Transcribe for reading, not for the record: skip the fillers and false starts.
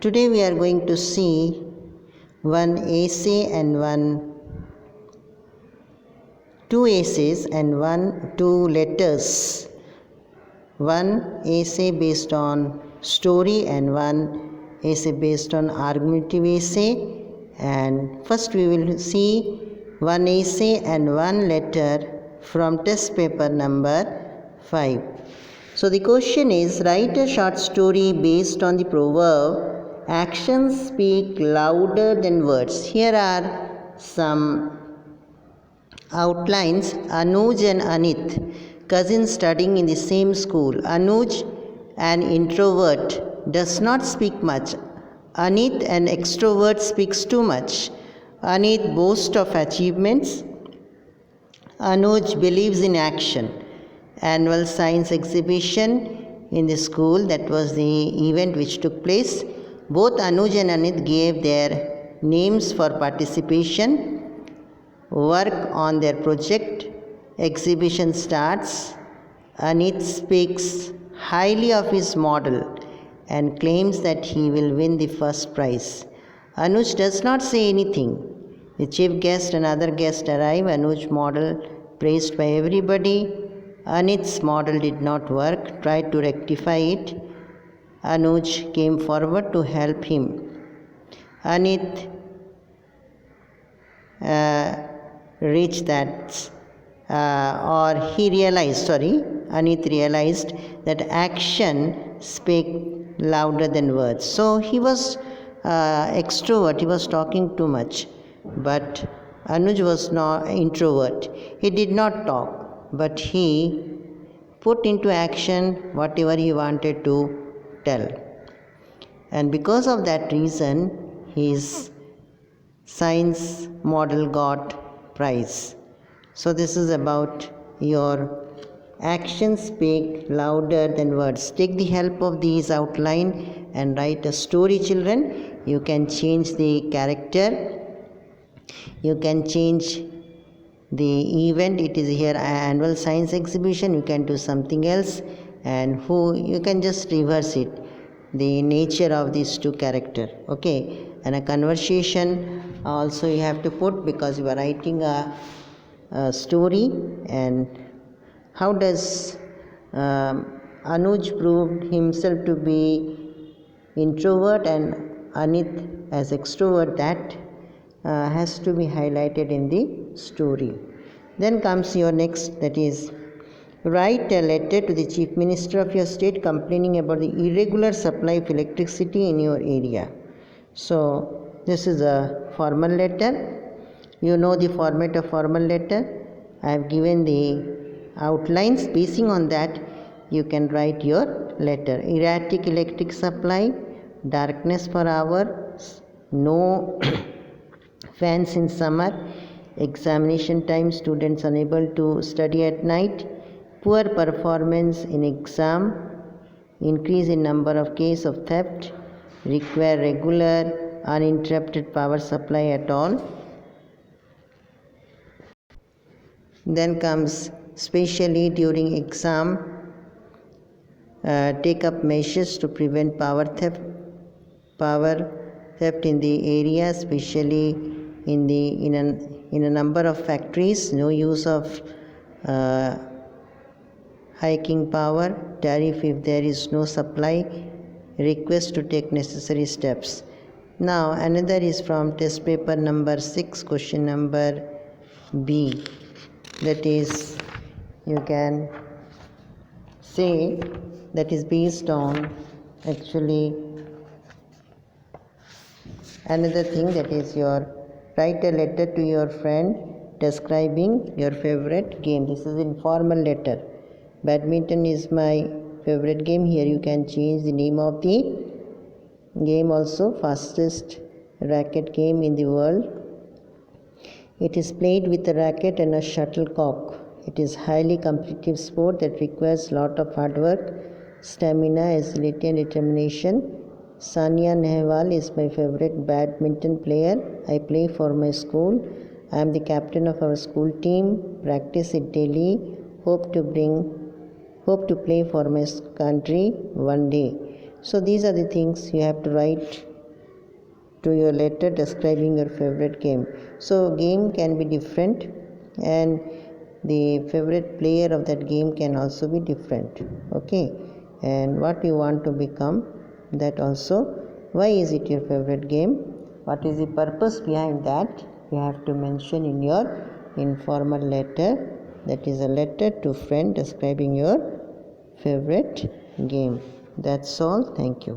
Today we are going to see one essay and two essays and two letters. One essay based on story and one essay based on argumentative essay. And first we will see one essay and one letter from test paper number 5. So the question is, write a short story based on the proverb, actions speak louder than words. Here are some outlines. Anuj and Anit, cousins studying in the same school. Anuj, an introvert, does not speak much. Anit, an extrovert, speaks too much. Anit boasts of achievements. Anuj believes in action. Annual science exhibition in the school, that was the event which took place. Both Anuj and Anit gave their names for participation. Work on their project. Exhibition starts. Anit speaks highly of his model and claims that he will win the first prize. Anuj does not say anything. The chief guest and other guests arrive. Anuj's model praised by everybody. Anit's model did not work, tried to rectify it. Anuj came forward to help him. Anit Anit realized that action speaks louder than words. So he was extrovert, he was talking too much. But Anuj was not introvert. He did not talk, but he put into action whatever he wanted to tell. And because of that reason, his science model got prize. So this is about your actions speak louder than words. Take the help of these outline and write a story, children. You can change the character. You can change the event. It is here annual science exhibition. You can do something else, and you can just reverse it, the nature of these two characters. Okay, and a conversation also you have to put, because you are writing a story. And how does Anuj proved himself to be introvert and Anit as extrovert? That has to be highlighted in the story. Then comes your next, that is, write a letter to the Chief Minister of your state complaining about the irregular supply of electricity in your area. So this is a formal letter. You know the format of formal letter. I have given the outlines. Basing on that, you can write your letter. Erratic electric supply, darkness for hours, no fans in summer, examination time, students unable to study at night, poor performance in exam, increase in number of cases of theft, require regular uninterrupted power supply at all. Then comes, especially during exam, take up measures to prevent power theft in the area, especially in a number of factories. No use of hiking power, tariff if there is no supply, request to take necessary steps. Now another is from test paper number 6, question number B. That is, you can say, that is based on actually another thing, that is your write a letter to your friend describing your favorite game. This is informal letter. Badminton is my favorite game. Here you can change the name of the game also. Fastest racket game in the world. It is played with a racket and a shuttlecock. It is highly competitive sport that requires lot of hard work, stamina, agility and determination. Sania Nehwal is my favorite badminton player. I play for my school. I am the captain of our school team. Practice it daily. Hope to play for my country one day. So these are the things you have to write to your letter describing your favorite game. So game can be different, and the favorite player of that game can also be different. Okay, and what you want to become, that also. Why is it your favorite game? What is the purpose behind that? You have to mention in your informal letter, that is a letter to friend describing your favorite game. That's all. Thank you.